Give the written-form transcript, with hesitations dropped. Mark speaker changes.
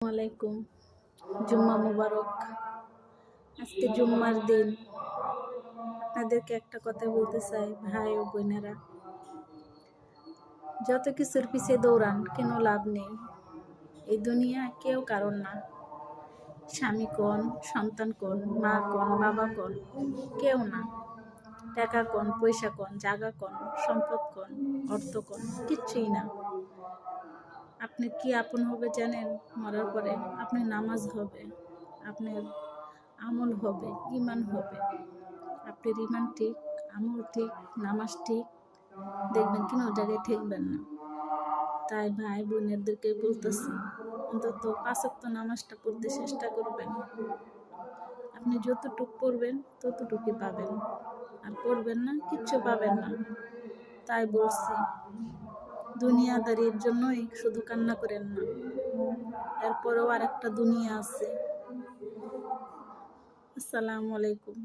Speaker 1: আলাইকুম। জুম্মা মুবারক। আজকে জুম্মার দিন। আপনাদেরকে একটা কথা বলতে চাই, ভাই ও বোনেরা, যত কিছুর পিছে দৌড়ান কেন লাভ নেই। এই দুনিয়া কেউ কারণ না। স্বামী কোন, সন্তান কোন, মা কোন, বাবা কোন, কেউ না। টাকা কোন, পয়সা কোন, জায়গা কোন, সম্পদ কোন, অর্থ কোন, কিচ্ছুই না। আপনি কি আপন হবে জানেন? মরার পরে আপনার নামাজ হবে, আপনার আমল হবে, ইমান হবে। আপনার ইমান ঠিক, আমল ঠিক, নামাজ ঠিক, দেখবেন কোনো জায়গায় ঠেকবেন না। তাই ভাই বোনেরদেরকে বলতেছি, অন্তত 5 ওয়াক্ত নামাজটা পড়তে চেষ্টা করবেন। আপনি যতটুকু পড়বেন ততটুকুই পাবেন, আর পড়বেন না কিচ্ছু পাবেন না। তাই বলছি, দুনিয়াদারির জন্যই শুধু কান্না করেন না, এরপরেও আর একটা দুনিয়া আছে। আসসালামু আলাইকুম।